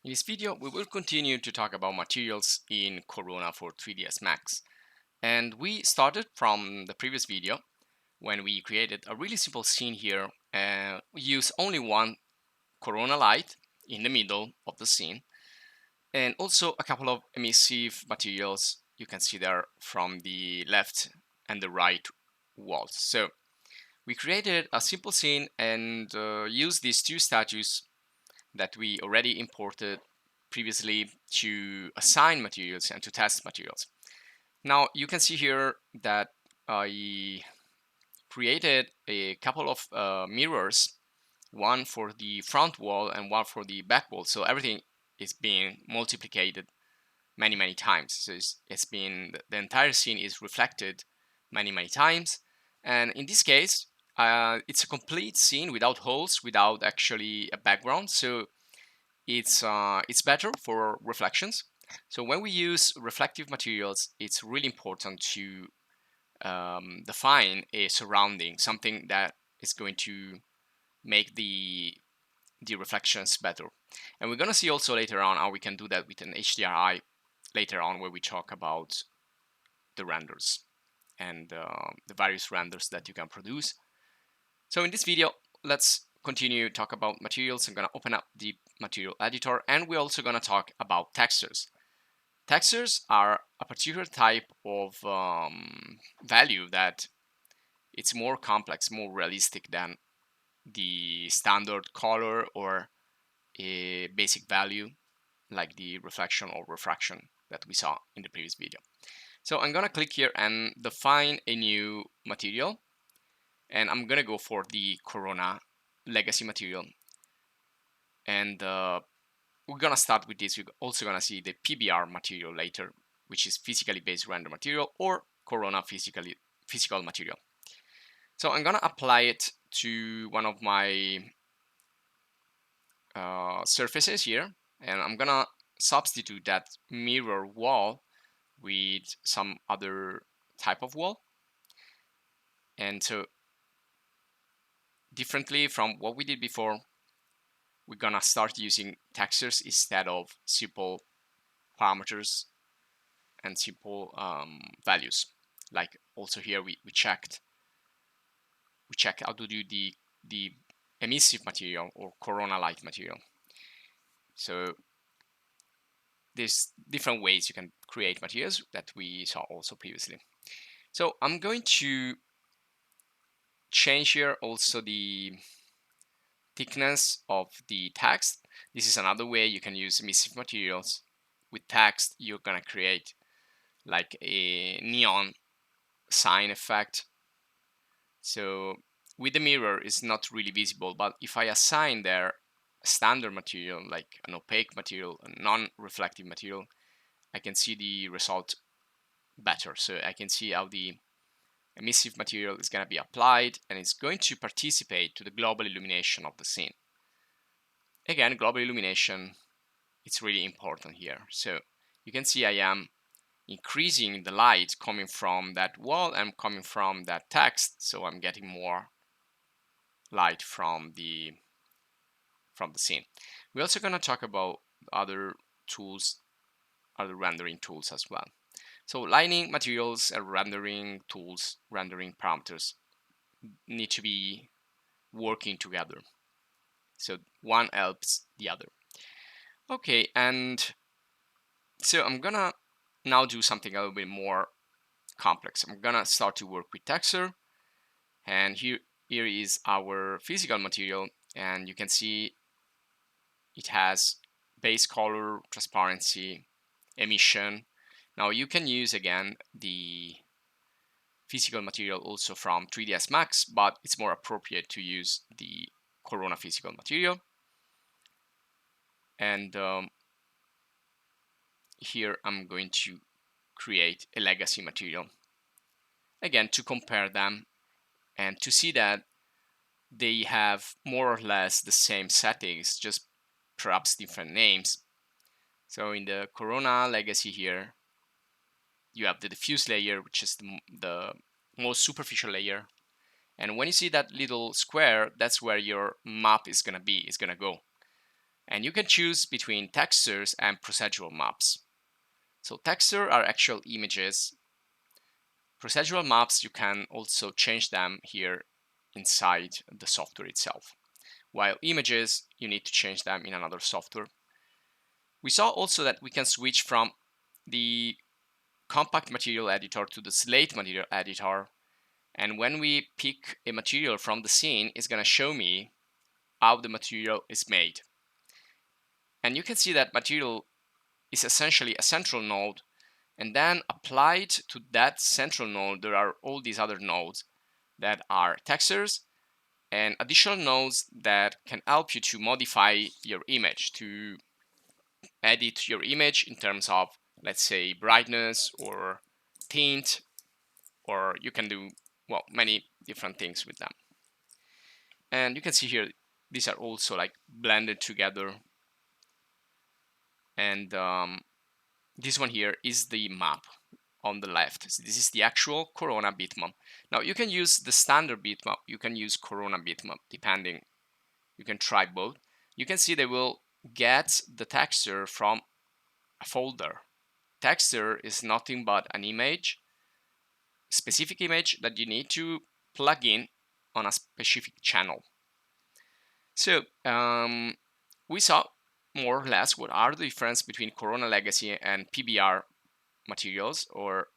In this video, we will continue to talk about materials in Corona for 3ds Max. And we started from the previous video when we created a really simple scene here. We use only one Corona light in the middle of the scene, and also a couple of emissive materials you can see there from the left and the right walls. So we created a simple scene and used these two statues that we already imported previously to assign materials and to test materials. Now you can see here that I created a couple of mirrors, one for the front wall and one for the back wall. So everything is being multiplied many times. So it's been, the entire scene is reflected many times. And in this case, it's a complete scene without holes, without actually a background. So it's better for reflections. So when we use reflective materials, it's really important to define a surrounding, something that is going to make the reflections better. And we're going to see also later on how we can do that with an HDRI later on, where we talk about the renders and the various renders that you can produce. So in this video, let's continue talk about materials. I'm going to open up the material editor, and we're also going to talk about textures. Textures are a particular type of value that it's more complex, more realistic than the standard color or a basic value like the reflection or refraction that we saw in the previous video. So I'm going to click here and define a new material. And I'm gonna go for the Corona legacy material, and we're gonna start with this. We're also gonna see the Pbr material later, which is physically based render material, or Corona physical material. So I'm gonna apply it to one of my surfaces here, and I'm gonna substitute that mirror wall with some other type of wall. And so differently from what we did before, we're gonna start using textures instead of simple parameters and simple values. Like also here we check how to do the emissive material or Corona light material. So there's different ways you can create materials that we saw also previously. So I'm going to change here also the thickness of the text. This is another way you can use emissive materials. With text, you're gonna create like a neon sign effect. So with the mirror, it's not really visible, but if I assign there a standard material, like an opaque material, a non-reflective material, I can see the result better. So I can see how the emissive material is going to be applied, and it's going to participate to the global illumination of the scene. Again, global illumination, it's really important here. So you can see I am increasing the light coming from that wall and coming from that text, so I'm getting more light from the scene. We're also going to talk about other tools, other rendering tools as well. So lighting materials and rendering tools, rendering parameters need to be working together. So one helps the other. Okay, and so I'm gonna now do something a little bit more complex. I'm gonna start to work with texture, and here is our physical material, and you can see it has base color, transparency, emission. Now you can use again the physical material also from 3ds Max, but it's more appropriate to use the Corona physical material. And here I'm going to create a legacy material, again to compare them and to see that they have more or less the same settings, just perhaps different names. So in the Corona legacy here, you have the diffuse layer, which is the most superficial layer. And when you see that little square, that's where your map is gonna go. And you can choose between textures and procedural maps. So texture are actual images. Procedural maps, you can also change them here inside the software itself. While images, you need to change them in another software. We saw also that we can switch from the compact material editor to the slate material editor. And when we pick a material from the scene, it's going to show me how the material is made. And you can see that material is essentially a central node, and then applied to that central node, there are all these other nodes that are textures and additional nodes that can help you to modify your image, to edit your image in terms of, let's say, brightness or tint, or you can do, well, many different things with them. And you can see here, these are also like blended together. And this one here is the map on the left. So this is the actual Corona bitmap. Now you can use the standard bitmap, you can use Corona bitmap, depending. You can try both. You can see they will get the texture from a folder. Texture is nothing but an image, specific image that you need to plug in on a specific channel. So we saw more or less what are the difference between Corona Legacy and Pbr Materials, or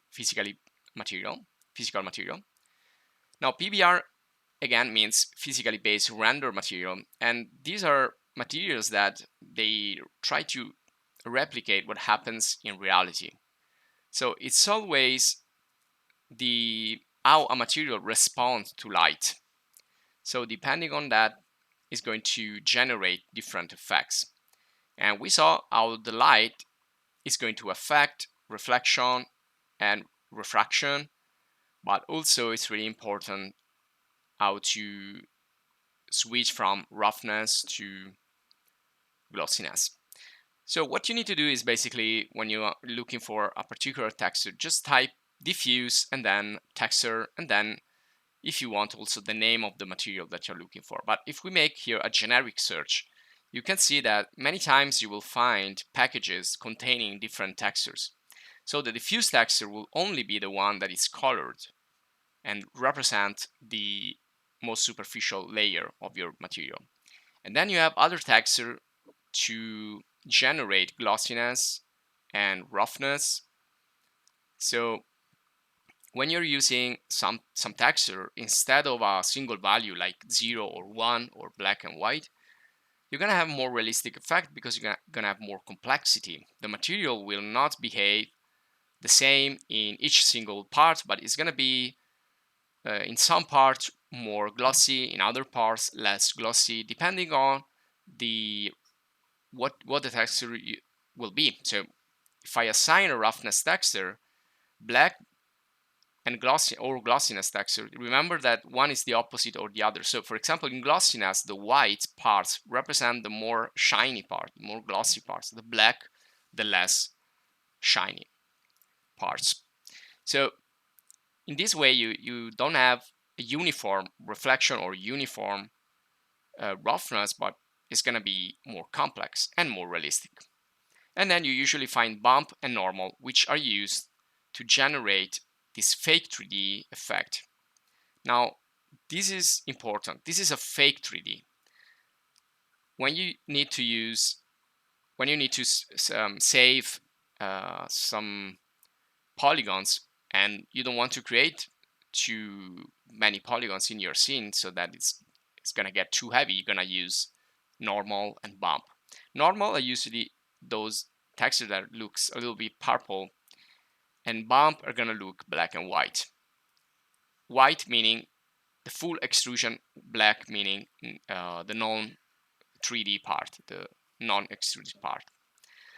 physical material. Now Pbr again means physically based render material, and these are materials that they try to replicate what happens in reality. So it's always how a material responds to light. So depending on that is going to generate different effects. And we saw how the light is going to affect reflection and refraction, but also it's really important how to switch from roughness to glossiness. So what you need to do is basically, when you are looking for a particular texture, just type diffuse and then texture, and then if you want also the name of the material that you're looking for. But if we make here a generic search, you can see that many times you will find packages containing different textures. So the diffuse texture will only be the one that is colored and represent the most superficial layer of your material. And then you have other texture to generate glossiness and roughness. So when you're using some texture, instead of a single value like 0 or 1 or black and white, you're going to have more realistic effect because you're going to have more complexity. The material will not behave the same in each single part, but it's going to be in some parts more glossy, in other parts less glossy, depending on what the texture will be. So if I assign a roughness texture, black and glossy or glossiness texture, remember that one is the opposite or the other. So for example, in glossiness, the white parts represent the more shiny part, the more glossy parts. The black, the less shiny parts. So in this way, you don't have a uniform reflection or uniform roughness, but it's going to be more complex and more realistic. And then you usually find bump and normal, which are used to generate this fake 3D effect. Now, this is important. This is a fake 3D. When you need to save some polygons, and you don't want to create too many polygons in your scene so that it's going to get too heavy, you're going to use normal and bump. Normal are usually those textures that looks a little bit purple, and bump are going to look black and white. White meaning the full extrusion, black meaning the non-3D part, the non-extruded part.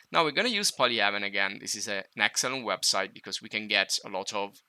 Now we're going to use Polyhaven again. This is an excellent website because we can get a lot of